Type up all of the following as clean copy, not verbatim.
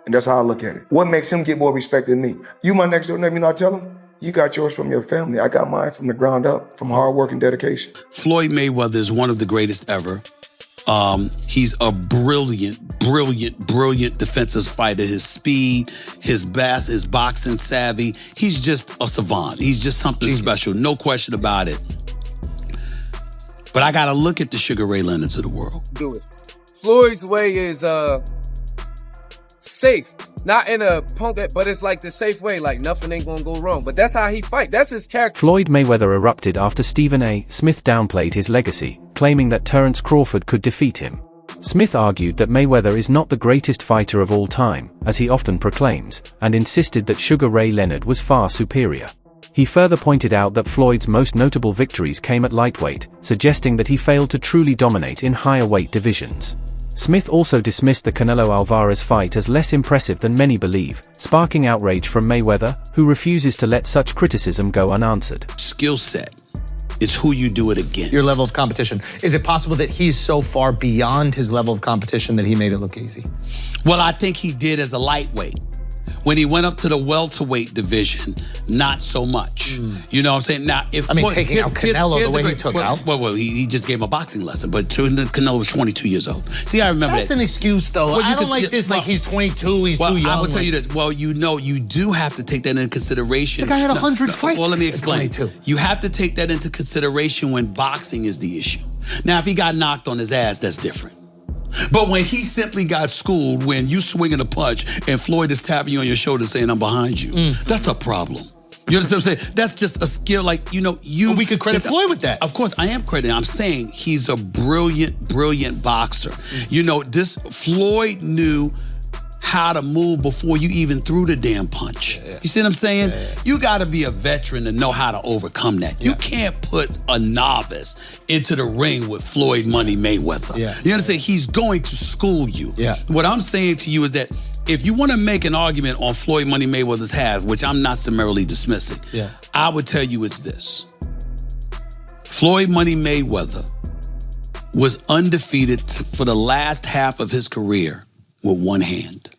And that's how I look at it. What makes him get more respect than me? You my next door neighbor, you know what I tell him? You got yours from your family. I got mine from the ground up, from hard work and dedication. Floyd Mayweather is one of the greatest ever. He's a brilliant defensive fighter. His speed, his boxing savvy. He's just a savant. He's just something special, no question about it. But I gotta look at the Sugar Ray Leonards of the world. Do it. Floyd's way is safe. Not in a punk, but it's like the safe way, like nothing ain't gonna go wrong. But that's how he fight. That's his character. Floyd Mayweather erupted after Stephen A. Smith downplayed his legacy, claiming that Terence Crawford could defeat him. Smith argued that Mayweather is not the greatest fighter of all time, as he often proclaims, and insisted that Sugar Ray Leonard was far superior. He further pointed out that Floyd's most notable victories came at lightweight, suggesting that he failed to truly dominate in higher weight divisions. Smith also dismissed the Canelo Alvarez fight as less impressive than many believe, sparking outrage from Mayweather, who refuses to let such criticism go unanswered. Skill set. It's who you do it against. Your level of competition. Is it possible that he's so far beyond his level of competition that he made it look easy? Well, I think he did as a lightweight. When he went up to the welterweight division, not so much. You know what I'm saying? Now, if taking out Canelo the way he took out. Well, he just gave him a boxing lesson, but Canelo was 22 years old. See, I remember That's an excuse, though. I don't like this, like he's 22, he's too young. I will tell you this. Well, you know, you do have to take that into consideration. The guy had 100 fights. Well, let me explain. You have to take that into consideration when boxing is the issue. Now, if he got knocked on his ass, that's different. But when he simply got schooled, when you swinging a punch and Floyd is tapping you on your shoulder saying, I'm behind you, that's a problem. You understand what I'm saying? That's just a skill, like, you know, we could credit Floyd with that. Of course, I am crediting. I'm saying he's a brilliant boxer. You know, Floyd knew how to move before you even threw the damn punch. You see what I'm saying? You gotta be a veteran to know how to overcome that. You can't put a novice into the ring with Floyd Money Mayweather. You understand? He's going to school you. What I'm saying to you is that if you want to make an argument on Floyd Money Mayweather's half, which I'm not summarily dismissing, I would tell you it's this. Floyd Money Mayweather was undefeated for the last half of his career with one hand.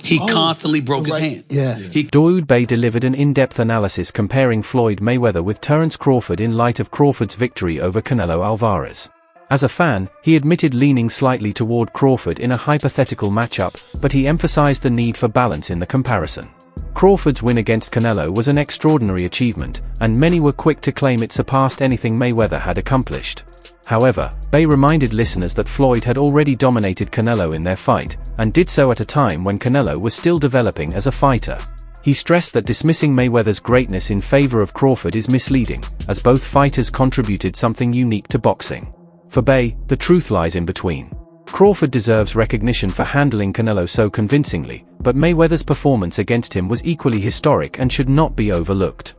He constantly broke his hand. Dawood Bey delivered an in-depth analysis comparing Floyd Mayweather with Terence Crawford in light of Crawford's victory over Canelo Alvarez. As a fan, he admitted leaning slightly toward Crawford in a hypothetical matchup, but he emphasized the need for balance in the comparison. Crawford's win against Canelo was an extraordinary achievement, and many were quick to claim it surpassed anything Mayweather had accomplished. However, Bey reminded listeners that Floyd had already dominated Canelo in their fight, and did so at a time when Canelo was still developing as a fighter. He stressed that dismissing Mayweather's greatness in favor of Crawford is misleading, as both fighters contributed something unique to boxing. For Bey, the truth lies in between. Crawford deserves recognition for handling Canelo so convincingly, but Mayweather's performance against him was equally historic and should not be overlooked.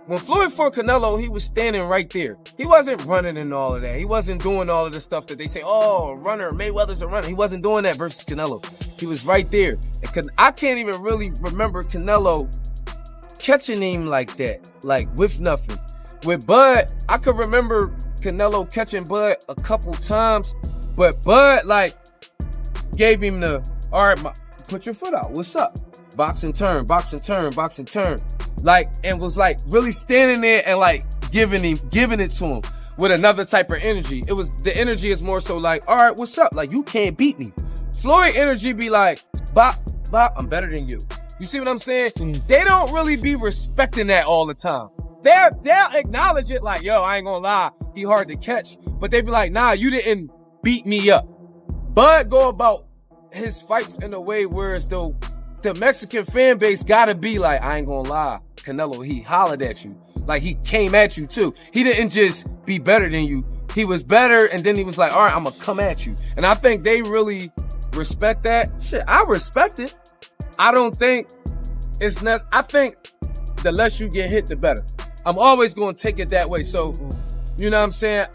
When Floyd fought Canelo, he was standing right there. He wasn't running and all of that. He wasn't doing all of the stuff that they say, oh, runner, Mayweather's a runner. He wasn't doing that versus Canelo. He was right there. I can't even really remember Canelo catching him like that, like with nothing. With Bud, I could remember Canelo catching Bud a couple times, but Bud, like, gave him the, all right, put your foot out. What's up? Boxing turn, boxing turn, boxing turn. Like, and was like really standing there and like giving it to him with another type of energy. The energy is more so like, all right, what's up? Like, you can't beat me. Floyd energy be like, bop, bop, I'm better than you. You see what I'm saying? They don't really be respecting that all the time. They'll acknowledge it like, yo, I ain't gonna lie, he hard to catch. But they be like, nah, you didn't beat me up. Bud go about his fights in a way where as though the Mexican fan base gotta be like, I ain't gonna lie, Canelo, he hollered at you. Like, he came at you too. He didn't just be better than you. He was better, and then he was like, all right, I'm gonna come at you. And I think they really respect that. Shit, I respect it. I don't think it's not, I think the less you get hit, the better. I'm always gonna take it that way. So, you know what I'm saying?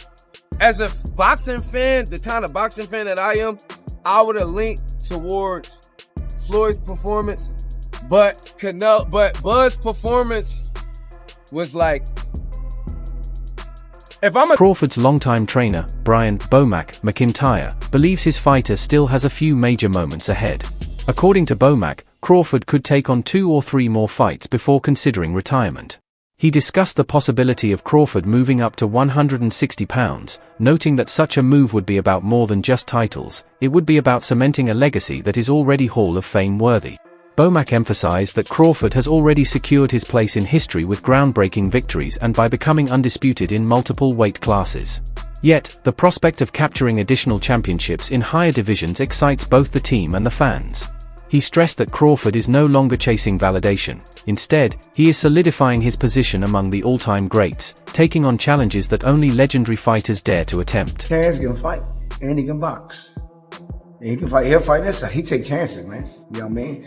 As a boxing fan, the kind of boxing fan that I am, I would have leaned towards Floyd's performance, but Bud's performance was like, Crawford's longtime trainer, Brian "Bomac" McIntyre, believes his fighter still has a few major moments ahead. According to Bomac, Crawford could take on 2 or 3 more fights before considering retirement. He discussed the possibility of Crawford moving up to 160 pounds, noting that such a move would be about more than just titles, it would be about cementing a legacy that is already Hall of Fame worthy. Bomac emphasized that Crawford has already secured his place in history with groundbreaking victories and by becoming undisputed in multiple weight classes. Yet, the prospect of capturing additional championships in higher divisions excites both the team and the fans. He stressed that Crawford is no longer chasing validation. Instead, he is solidifying his position among the all-time greats, taking on challenges that only legendary fighters dare to attempt. Terence can fight, and he can box. And he can fight. He'll fight this side. He take chances, man. You know what I mean?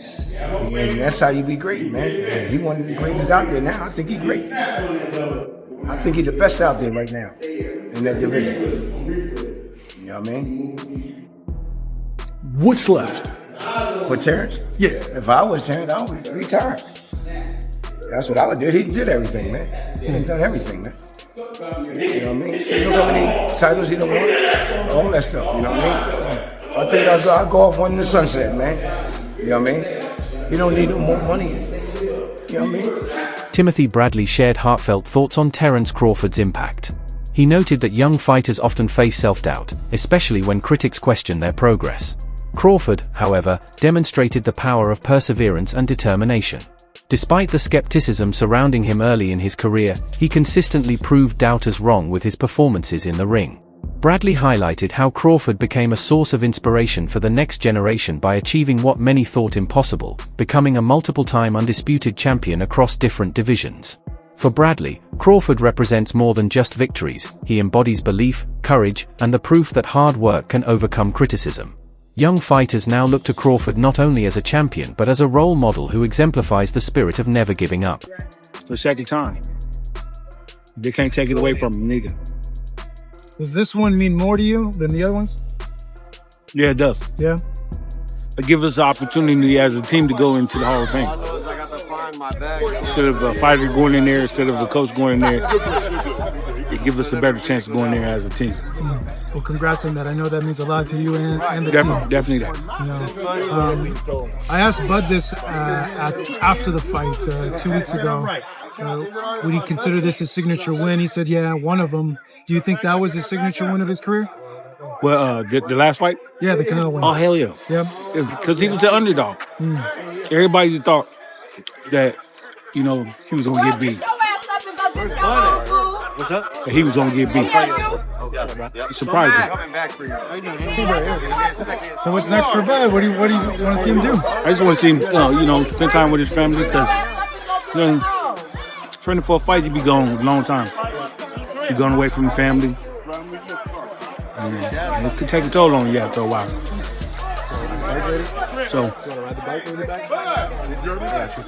And that's how you be great, man. And he one of the greatest out there now. I think he's great. I think he's the best out there right now in that division. You know what I mean? What's left? For Terence? Yeah. If I was Terence, I would retire. That's what I would do. He did everything, man. He done everything, man. You know what I mean? You know how many titles he done won? All that stuff, you know what I mean? I think I'll go off one in the sunset, man. You know what I mean? You don't need no more money. You know what I mean? Timothy Bradley shared heartfelt thoughts on Terence Crawford's impact. He noted that young fighters often face self-doubt, especially when critics question their progress. Crawford, however, demonstrated the power of perseverance and determination. Despite the skepticism surrounding him early in his career, he consistently proved doubters wrong with his performances in the ring. Bradley highlighted how Crawford became a source of inspiration for the next generation by achieving what many thought impossible, becoming a multiple-time undisputed champion across different divisions. For Bradley, Crawford represents more than just victories. He embodies belief, courage, and the proof that hard work can overcome criticism. Young fighters now look to Crawford not only as a champion but as a role model who exemplifies the spirit of never giving up. The second time. They can't take it away from him, nigga. Does this one mean more to you than the other ones? Yeah, it does. Yeah. It gives us the opportunity as a team to go into the Hall of Fame. Instead of a fighter going in there, instead of the coach going in there, it gives us a better chance of going there as a team. Well, congrats on that. I know that means a lot to you and the team. Definitely that. You know, I asked Bud this after the fight 2 weeks ago. Would he consider this his signature win? He said, yeah, one of them. Do you think that was his signature win of his career? Well, the last fight? Yeah, the Canelo one. Oh, hell yeah. Yeah. Because he was the underdog. Everybody thought that, you know, he was going to get beat. What's up? That he was going to get beat. It surprised me. So what's next for Bud? What do you want to see him do? I just want to see him, you know, spend time with his family because, you know, training for a fight, you be gone a long time. You going away from your family. And it could take a toll on you after a while. So,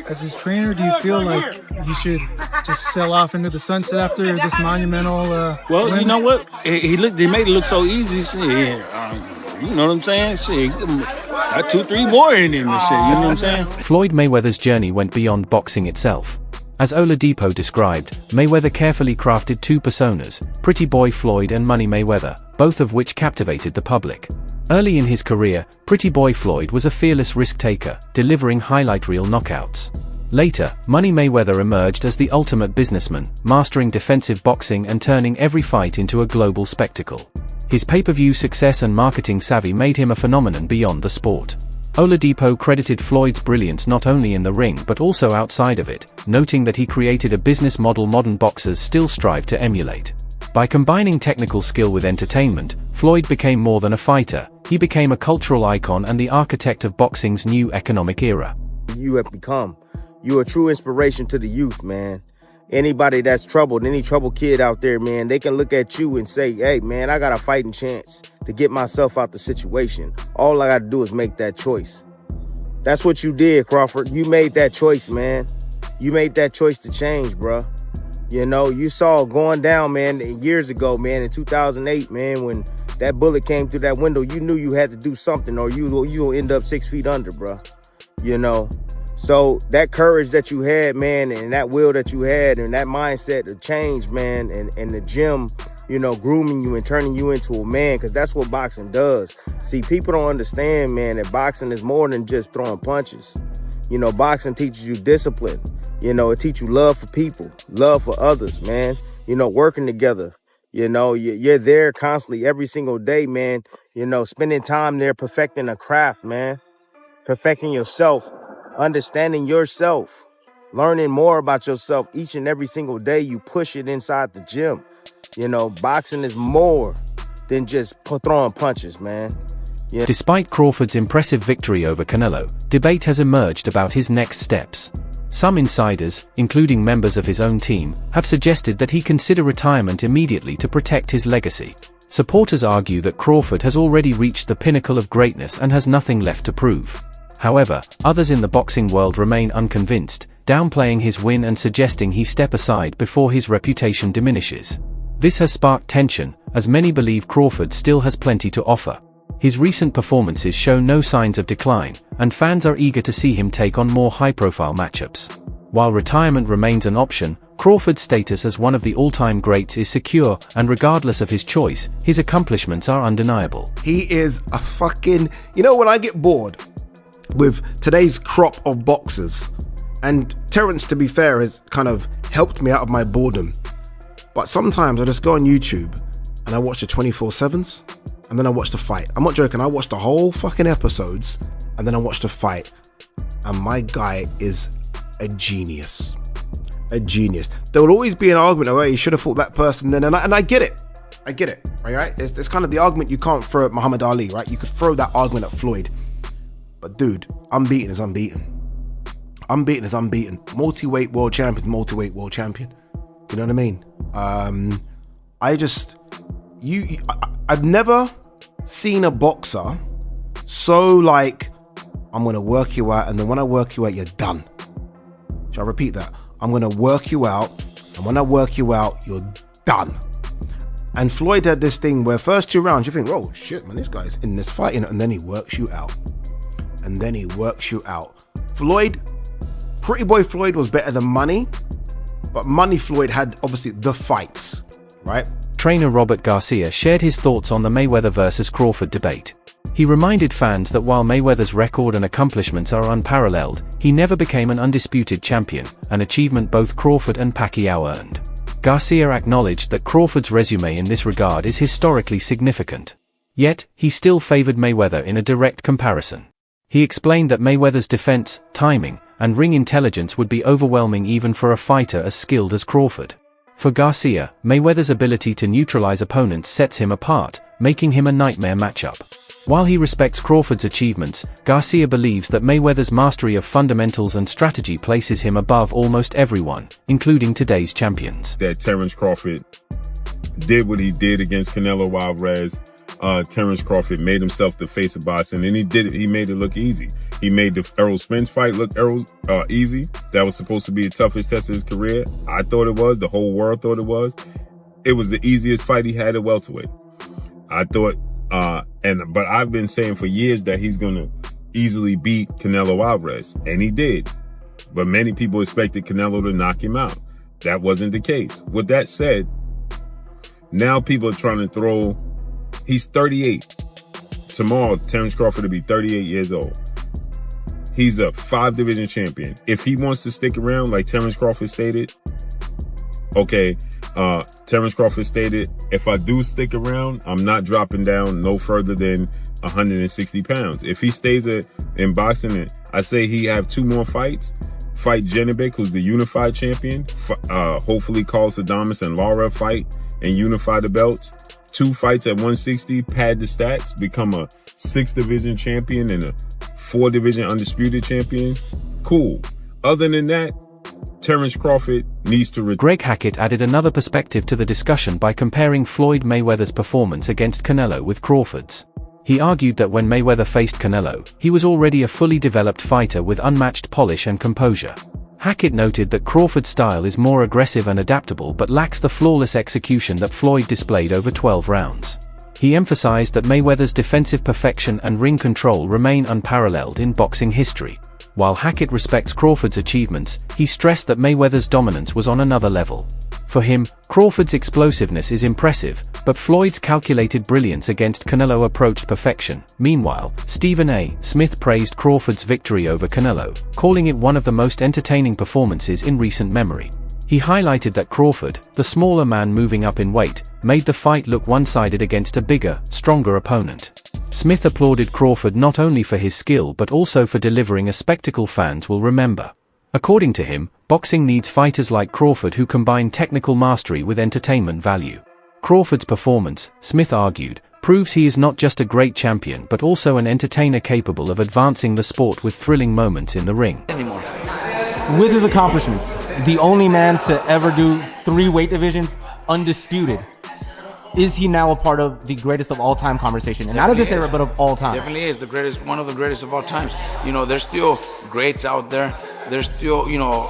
as his trainer, do you feel like you should just sell off into the sunset after this monumental well, win? You know what? They made it look so easy. Shit, you know what I'm saying? Shit, got 2-3 more in him and shit. You know what I'm saying? Floyd Mayweather's journey went beyond boxing itself. As Oladipo described, Mayweather carefully crafted 2 personas, Pretty Boy Floyd and Money Mayweather, both of which captivated the public. Early in his career, Pretty Boy Floyd was a fearless risk-taker, delivering highlight reel knockouts. Later, Money Mayweather emerged as the ultimate businessman, mastering defensive boxing and turning every fight into a global spectacle. His pay-per-view success and marketing savvy made him a phenomenon beyond the sport. Oladipo credited Floyd's brilliance not only in the ring but also outside of it, noting that he created a business model modern boxers still strive to emulate. By combining technical skill with entertainment, Floyd became more than a fighter. He became a cultural icon and the architect of boxing's new economic era. You have become. You're a true inspiration to the youth, man. Anybody that's troubled, any troubled kid out there, man, they can look at you and say, hey, man, I got a fighting chance to get myself out the situation. All I got to do is make that choice. That's what you did, Crawford. You made that choice, man. You made that choice to change, bro. You know, you saw going down, man, years ago, man, in 2008, man, when that bullet came through that window, you knew you had to do something or you'll end up 6 feet under, bro. You know? So that courage that you had, man, and that will that you had and that mindset of change, man, and the gym grooming you and turning you into a man, because that's what boxing does. See, people don't understand, man, that boxing is more than just throwing punches. Boxing teaches you discipline. It teaches you love for people, love for others, man. Working together. You're there constantly every single day, man. Spending time there perfecting a craft, man. Perfecting yourself, understanding yourself, learning more about yourself each and every single day. You push it inside the gym. Boxing is more than just throwing punches, man. Yeah. Despite Crawford's impressive victory over Canelo, debate has emerged about his next steps. Some insiders, including members of his own team, have suggested that he consider retirement immediately to protect his legacy. Supporters argue that Crawford has already reached the pinnacle of greatness and has nothing left to prove. However, others in the boxing world remain unconvinced, downplaying his win and suggesting he step aside before his reputation diminishes. This has sparked tension, as many believe Crawford still has plenty to offer. His recent performances show no signs of decline, and fans are eager to see him take on more high-profile matchups. While retirement remains an option, Crawford's status as one of the all-time greats is secure, and regardless of his choice, his accomplishments are undeniable. He is a fucking... when I get bored with today's crop of boxers, and Terence, to be fair, has kind of helped me out of my boredom, but sometimes I just go on YouTube and I watch the 24/7s, and then I watch the fight. I'm not joking, I watch the whole fucking episodes, and then I watch the fight. And my guy is a genius. A genius. There will always be an argument, oh, he should have fought that person then, and I get it. I get it, right? It's kind of the argument you can't throw at Muhammad Ali, right? You could throw that argument at Floyd. But dude, unbeaten is unbeaten. Unbeaten is unbeaten. Multi-weight world champion is multi-weight world champion. You know what I mean? I've never seen a boxer so like, I'm gonna work you out, and then when I work you out, you're done. Shall I repeat that? I'm gonna work you out, and when I work you out, you're done. And Floyd had this thing where first 2 rounds, you think, oh shit, man, this guy's in this fighting, and then he works you out. And then he works you out. Floyd, Pretty Boy Floyd was better than Money, but Money Floyd had obviously the fights, right? Trainer Robert Garcia shared his thoughts on the Mayweather vs. Crawford debate. He reminded fans that while Mayweather's record and accomplishments are unparalleled, he never became an undisputed champion, an achievement both Crawford and Pacquiao earned. Garcia acknowledged that Crawford's resume in this regard is historically significant. Yet, he still favored Mayweather in a direct comparison. He explained that Mayweather's defense, timing, and ring intelligence would be overwhelming even for a fighter as skilled as Crawford. For Garcia, Mayweather's ability to neutralize opponents sets him apart, making him a nightmare matchup. While he respects Crawford's achievements, Garcia believes that Mayweather's mastery of fundamentals and strategy places him above almost everyone, including today's champions. That Terence Crawford did what he did against Canelo Alvarez. Terence Crawford made himself the face of boxing, and he did it. He made it look easy. He made the Errol Spence fight look easy. That was supposed to be the toughest test of his career. I thought it was. The whole world thought it was. It was the easiest fight he had at welterweight. I thought, but I've been saying for years that he's gonna easily beat Canelo Alvarez, and he did. But many people expected Canelo to knock him out. That wasn't the case. With that said, now people are trying to throw. He's 38. Tomorrow, Terence Crawford will be 38 years old. He's a 5-division champion. If he wants to stick around, like Terence Crawford stated, okay, Terence Crawford stated, if I do stick around, I'm not dropping down no further than 160 pounds. If he stays in boxing, I say he have 2 more fights. Fight Janibek, who's the unified champion. Hopefully Carl Sadamas and Lara fight and unify the belts. 2 fights at 160, pad the stats, become a 6-division champion and a 4-division undisputed champion. Cool. Other than that, Terence Crawford needs to... Greg Hackett added another perspective to the discussion by comparing Floyd Mayweather's performance against Canelo with Crawford's. He argued that when Mayweather faced Canelo, he was already a fully developed fighter with unmatched polish and composure. Hackett noted that Crawford's style is more aggressive and adaptable but lacks the flawless execution that Floyd displayed over 12 rounds. He emphasized that Mayweather's defensive perfection and ring control remain unparalleled in boxing history. While Hackett respects Crawford's achievements, he stressed that Mayweather's dominance was on another level. For him, Crawford's explosiveness is impressive, but Floyd's calculated brilliance against Canelo approached perfection. Meanwhile, Stephen A. Smith praised Crawford's victory over Canelo, calling it one of the most entertaining performances in recent memory. He highlighted that Crawford, the smaller man moving up in weight, made the fight look one-sided against a bigger, stronger opponent. Smith applauded Crawford not only for his skill but also for delivering a spectacle fans will remember. According to him, boxing needs fighters like Crawford who combine technical mastery with entertainment value. Crawford's performance, Smith argued, proves he is not just a great champion but also an entertainer capable of advancing the sport with thrilling moments in the ring. With his accomplishments, the only man to ever do 3 weight divisions, undisputed. Is he now a part of the greatest of all time conversation? And not of this era, but of all time. Definitely is the greatest, one of the greatest of all times. You know, there's still greats out there. There's still, you know,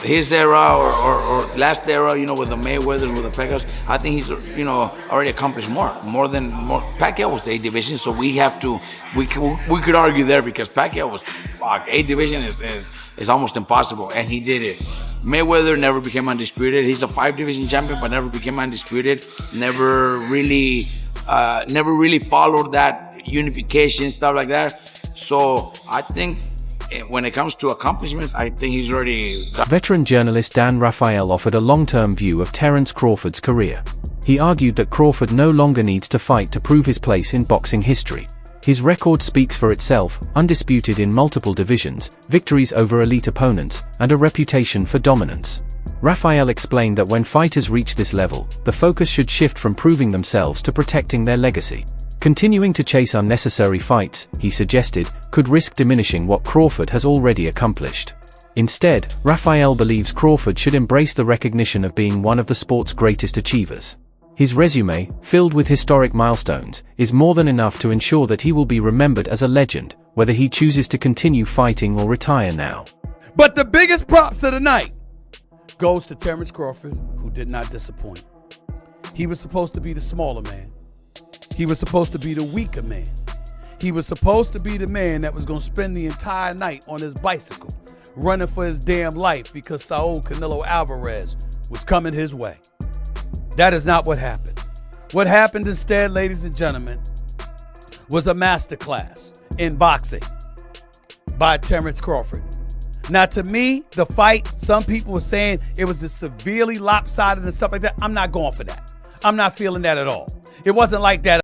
his era or last era, you know, with the Mayweathers, with the Pacquiaos. I think he's, you know, already accomplished more than Pacquiao was 8 division, so we have to, we could argue there because Pacquiao was, 8 division is almost impossible, and he did it. Mayweather never became undisputed. He's a 5 division champion, but never became undisputed. Never really followed that unification, stuff like that. So I think when it comes to accomplishments, I think he's already... Veteran journalist Dan Raphael offered a long-term view of Terence Crawford's career. He argued that Crawford no longer needs to fight to prove his place in boxing history. His record speaks for itself, undisputed in multiple divisions, victories over elite opponents, and a reputation for dominance. Raphael explained that when fighters reach this level, the focus should shift from proving themselves to protecting their legacy. Continuing to chase unnecessary fights, he suggested, could risk diminishing what Crawford has already accomplished. Instead, Raphael believes Crawford should embrace the recognition of being one of the sport's greatest achievers. His resume, filled with historic milestones, is more than enough to ensure that he will be remembered as a legend, whether he chooses to continue fighting or retire now. But the biggest props of the night goes to Terence Crawford, who did not disappoint. He was supposed to be the smaller man. He was supposed to be the weaker man. He was supposed to be the man that was going to spend the entire night on his bicycle, running for his damn life because Saul Canelo Alvarez was coming his way. That is not what happened. What happened instead, ladies and gentlemen, was a masterclass in boxing by Terence Crawford. Now, to me, the fight, some people were saying it was just severely lopsided and stuff like that. I'm not going for that. I'm not feeling that at all. It wasn't like that.